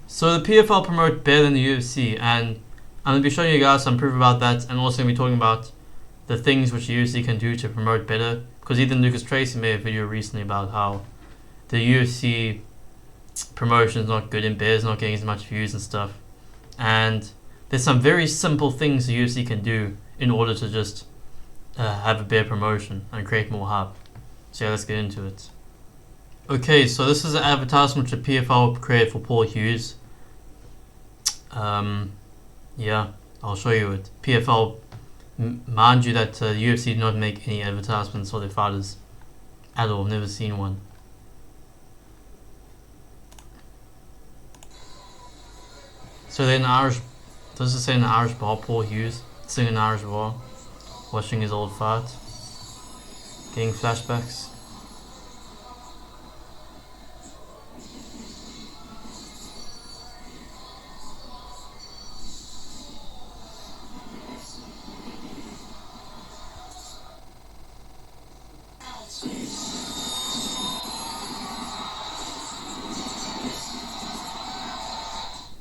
So the PFL promote better than the UFC, and I'm going to be showing you guys some proof about that, and also going to be talking about the things which the UFC can do to promote better. Because even Lucas Tracy made a video recently about how the UFC promotion is not good and bears not getting as much views and stuff. And there's some very simple things the UFC can do in order to just have a better promotion and create more hype. So yeah, let's get into it. Okay, so this is an advertisement which the PFL created for Paul Hughes. Yeah, I'll show you it. PFL, mind you that the UFC do not make any advertisements for their fighters at all. I've never seen one. So they're in Irish. Does it say in the Irish bar? Paul Hughes sitting in an Irish bar, watching his old fight, getting flashbacks.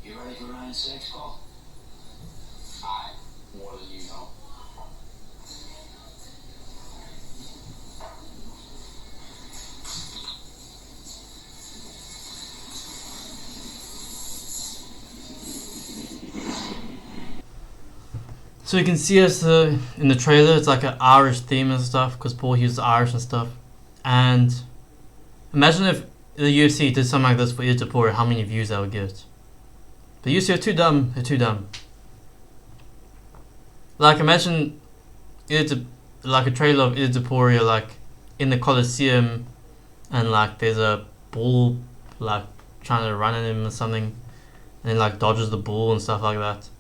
You ready for round 6, Paul? Aye, more than you know. So you can see us in the trailer. It's like an Irish theme and stuff because Paul Hughes is Irish and stuff. And imagine if the UFC did something like this for Idapur, how many views that would get. The UFC are too dumb. They're too dumb. Like imagine like a trailer of Idapur, like in the Coliseum, and like there's a bull like trying to run at him or something, and then like dodges the bull and stuff like that.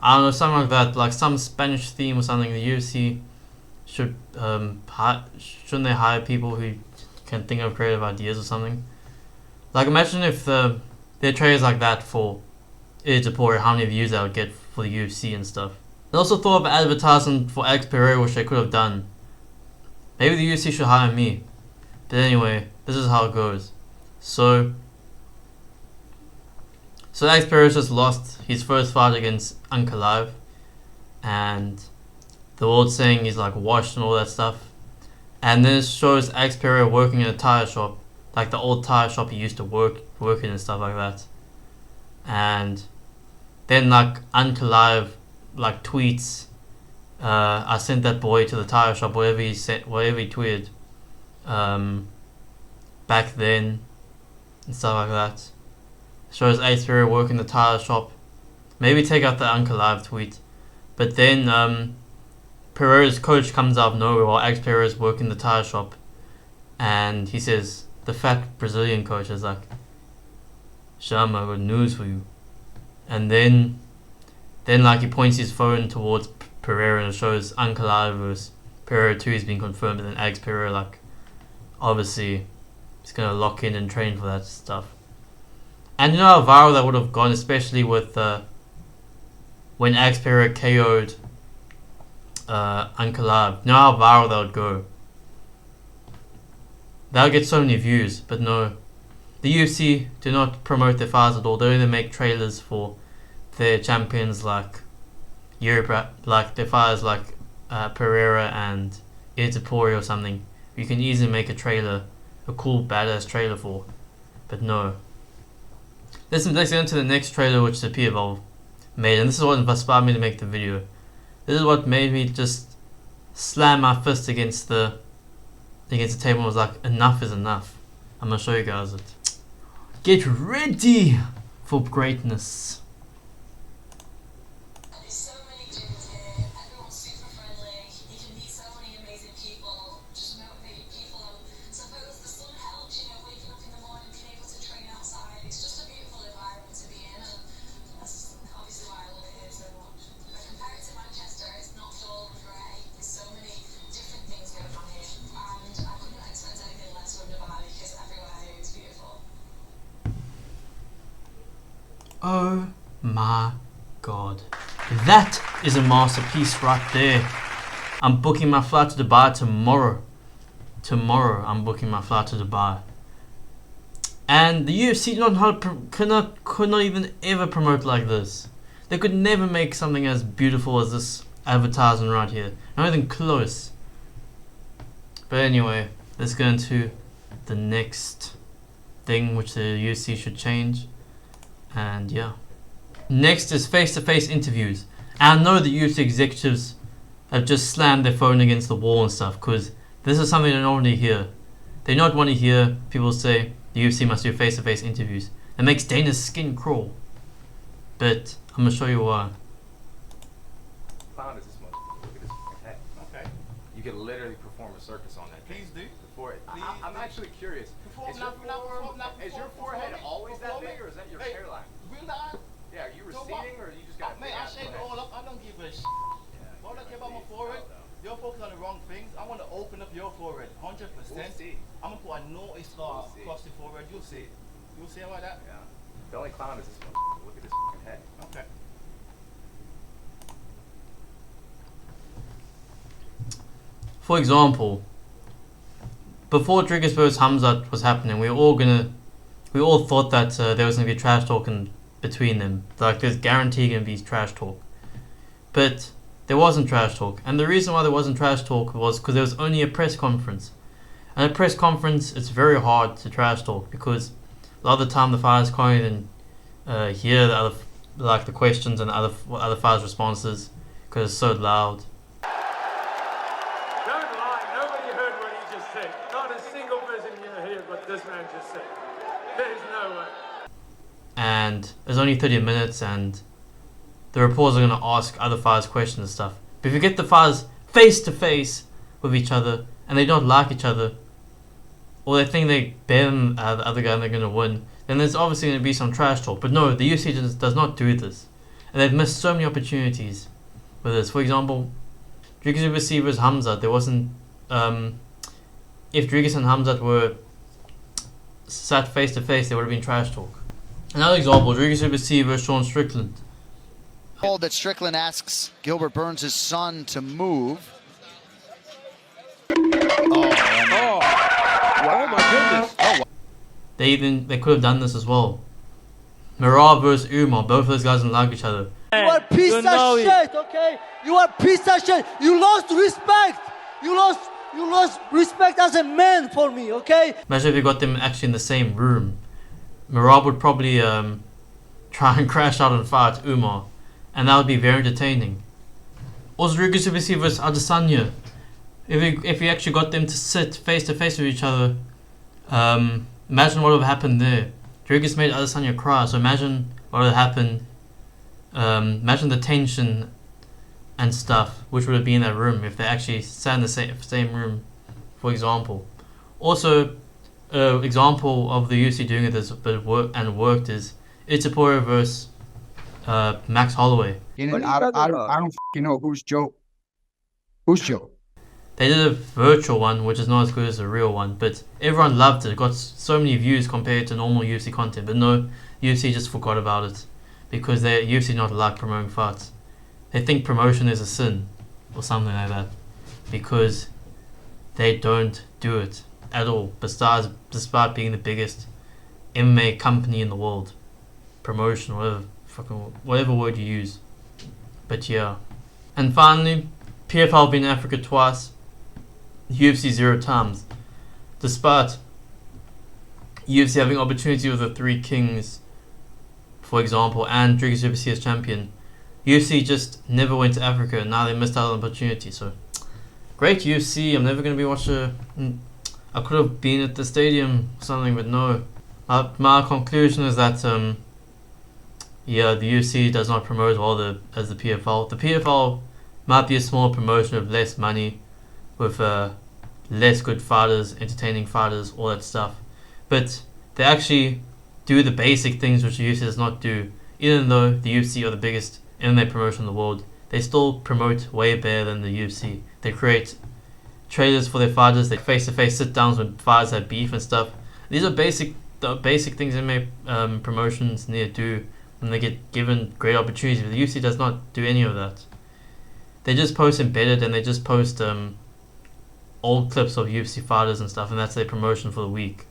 I don't know, something like that, like some Spanish theme or something. The UFC should shouldn't they hire people who can think of creative ideas or something? Like imagine if their trailers like that for Idapur, how many views that would get for the UFC and stuff. I also thought of advertising for Alex Pereira, which they could have done. Maybe the UFC should hire me. But anyway, this is how it goes. So Alex Pereira just lost his first fight against Ankalaev, and the world's saying he's like washed and all that stuff. And then it shows Alex Pereira working in a tire shop, like the old tire shop he used to work in and stuff like that. And then like Ankalaev like tweets, I sent that boy to the tire shop, whatever he tweeted back then and stuff like that. Shows Alex Pereira working the tire shop. Maybe take out the Ankalaev tweet. But then Pereira's coach comes out of nowhere while Alex Pereira is working the tire shop, and he says, the fat Brazilian coach is like, Sham, I got news for you. And then like he points his phone towards Pereira and it shows Ankalaev versus Pereira 2 has been confirmed, and then Alex Pereira like obviously he's gonna lock in and train for that stuff. And you know how viral that would have gone, especially with when Alex Pereira KO'd Ankalaev. You know how viral that would go. That would get so many views, but no. The UFC do not promote their fights at all. They only make trailers for their champions like Europe, like their fighters like Pereira and Itapori or something. You can easily make a trailer, a cool badass trailer for, but no. Let's get into the next trailer which the PFL made, and this is what inspired me to make the video. This is what made me just slam my fist against the table and was like, enough is enough. I'm gonna show you guys it. Get ready for greatness. There's so many gyms here, everyone's super friendly, you can meet so many amazing people, just motivated people, and suppose the sun helps, waking up in the morning, being able to train outside. It's just a beautiful environment to be in, and that's obviously why I love it here so much. I compare it to Manchester, it's not dull and grey, there's so many different things going on here, and I couldn't expect anything less from Dubai because everywhere here is beautiful. Oh my god. That is a masterpiece right there. I'm booking my flight to Dubai tomorrow. Tomorrow I'm booking my flight to Dubai. And the UFC could not even ever promote like this. They could never make something as beautiful as this advertisement right here. Not even close. But anyway, let's go into the next thing which the UFC should change. And yeah. Next is face-to-face interviews. And I know the UFC executives have just slammed their phone against the wall and stuff, because this is something they don't want to hear. They don't want to hear people say the UFC must do face-to-face interviews. It makes Dana's skin crawl. But I'm gonna show you why. Clown is this much. Look at his head. Okay. You could literally perform a circus on that. Please do. Before it. I'm actually curious. Is your forehead always that big, or is that your hairline? Yeah, are you receding, or you just got a big ass shave it all up. I don't give a shit. All I care about my forehead. You're focused on the wrong things. I want to open up your forehead 100%. We'll see. I'm gonna put a noise scar across the forehead. You'll see. You'll see about that. Yeah. The only clown is this one. Look at his head. Okay. For example, before Dricus vs Hamzat was happening, we all thought that there was gonna be trash talking between them. Like there's guaranteed gonna be trash talk, but there wasn't trash talk. And the reason why there wasn't trash talk was because there was only a press conference. And a press conference, it's very hard to trash talk because a lot of the time the fighters can't even hear the other, like the questions and other fighters' responses because it's so loud. Don't lie, nobody heard what he just said. Not a single person here heard what this man just said. There's no way. And it's only 30 minutes and the reporters are going to ask other fighters questions and stuff. But if you get the fighters face to face with each other and they don't like each other, or they think they better than the other guy and they're going to win, then there's obviously going to be some trash talk. But no, the UFC does not do this. And they've missed so many opportunities with this. For example, Dricus vs Hamzat, there wasn't... if Dricus and Hamzat were sat face to face, there would have been trash talk. Another example, Dricus vs Sean Strickland. That Strickland asks Gilbert Burns' son to move. Oh my goodness. Oh, They could have done this as well. Merab versus Umar, both of those guys don't like each other. You are a piece of shit, okay? You are a piece of shit. You lost respect. You lost respect as a man for me, okay? Imagine if you got them actually in the same room. Merab would probably try and crash out and fight Umar, and that would be very entertaining. Also, Dricus vs Adesanya. If you actually got them to sit face to face with each other, imagine what would have happened there. Dricus made Adesanya cry, so imagine what would have happened. Imagine the tension and stuff which would have been in that room if they actually sat in the same room, for example. Also, example of the UFC doing it worked is Itapura versus Max Holloway. I don't know who's Joe. Who's Joe? They did a virtual one, which is not as good as the real one, but everyone loved it. It got so many views compared to normal UFC content. But no, UFC just forgot about it because UFC not like promoting fights. They think promotion is a sin or something like that because they don't do it at all. Despite being the biggest MMA company in the world, promotion, whatever word you use. But yeah, and finally, PFL been in Africa twice. UFC 0 times. Despite UFC having opportunity with the Three Kings, for example, and Dricus UFC as champion, UFC just never went to Africa and now they missed out on the opportunity. So, great UFC. I'm never going to be watching. I could have been at the stadium or something, but no. My conclusion is that, the UFC does not promote as well as the PFL. The PFL might be a small promotion with less money, with less good fighters, entertaining fighters, all that stuff. But they actually do the basic things which the UFC does not do. Even though the UFC are the biggest MMA promotion in the world, they still promote way better than the UFC. They create trailers for their fighters, they face-to-face sit-downs when fighters have beef and stuff. These are the basic things MMA promotions need to do when they get given great opportunities. But the UFC does not do any of that. They just post embedded and they just post old clips of UFC fighters and stuff, and that's their promotion for the week.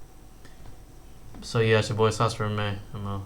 So yeah, it's your boy Sasha May. I'm out.